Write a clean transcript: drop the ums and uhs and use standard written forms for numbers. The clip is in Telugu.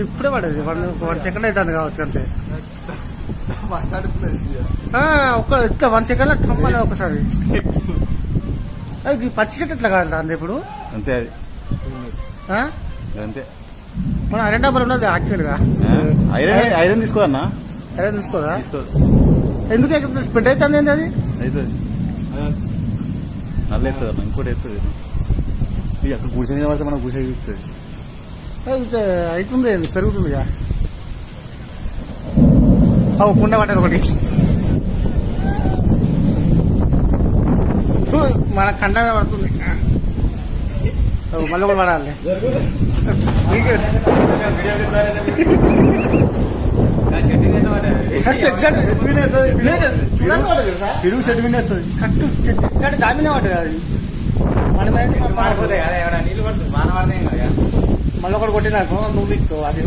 ఇప్పుడే పడేది 1 సెకండ్ అవుతుంది కావచ్చు అంతే. ఇట్లా 1 సెకండ్ లో టమ్మని ఒకసారి. అది పచ్చి చెట్టు ఎట్లా కాదు అంది ఇప్పుడు అంతే. అది అంతే. మన ఐరన్ డబ్బర్ ఉన్నది యాక్చువల్ గా. ఐరన్ తీసుకోదన్నా. ఐరన్ తీసుకోదా? ఎందుకు స్ప్రెడ్ అవుతుంది ఏంటి అది? అవుతుంది. నల్ల ఎత్తుంది అన్న, ఇంకోటి ఎత్తుంది. అక్కడ గుడిసె మీద పడితే మనకు గుడిసె చూస్తుంది. అవుతుంది, పెరుగుతుంది. కుండ పడ్డది ఒకటి మన కండ పడుతుంది. మళ్ళీ కూడా పడాలి. పిడుగు చెట్టు మీద వస్తుంది. కట్టు దామినే పడ్డది అది. మళ్ళీ ఒకటి కొట్టినాకు నువ్వు అది